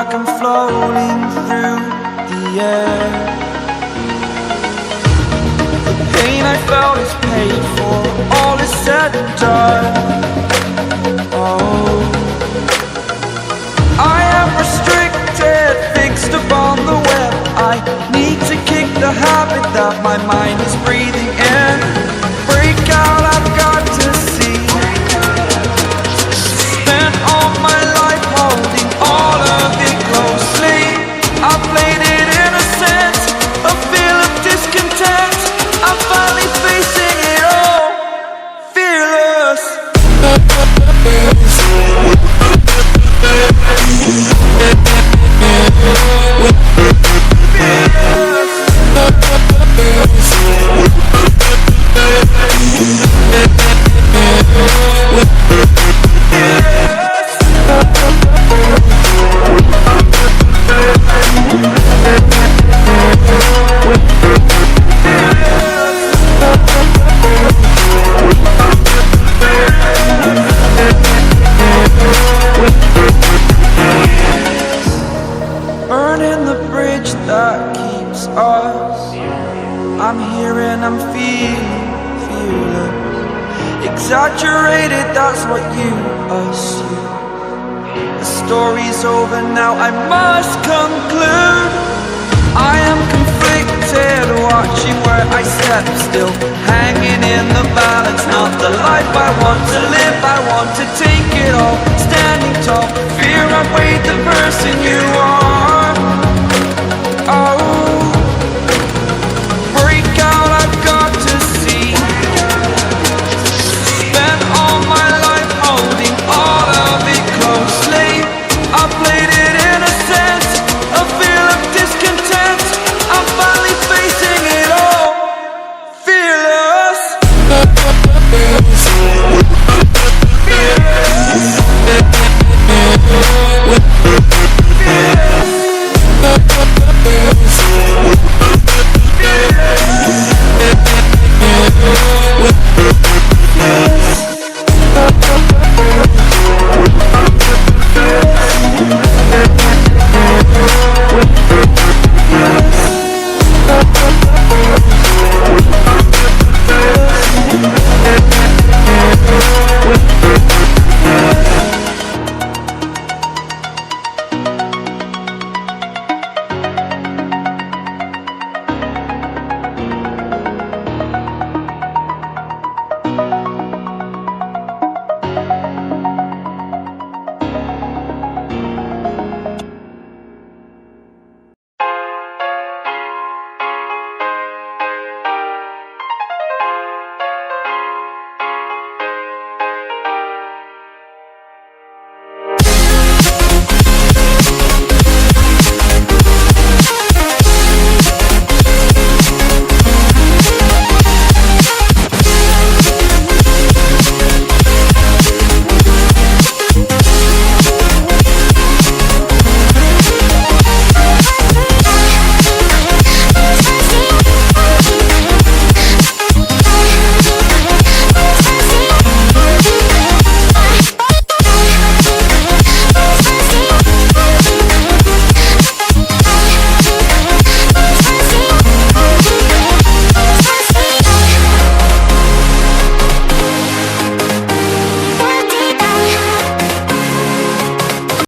like I'm floating through the air. The pain I felt is paid for, all is said and done. Oh, I am restricted, fixed upon the web. I need to kick the habit that my mind is breathing in. Break out, I've got to see. Spent all my life holding all of it closely. I played it innocent, a feel of discontent. I'm finally facing it all, fearless. Burning the bridge that keeps us. I'm here and I'm feeling fearless. Exaggerated, that's what you assume. The story's over now, I must conclude. I am conflicted, watching where I step still, hanging in the balance. Not the life I want to live, I want to take it all. Standing tall, fear I'm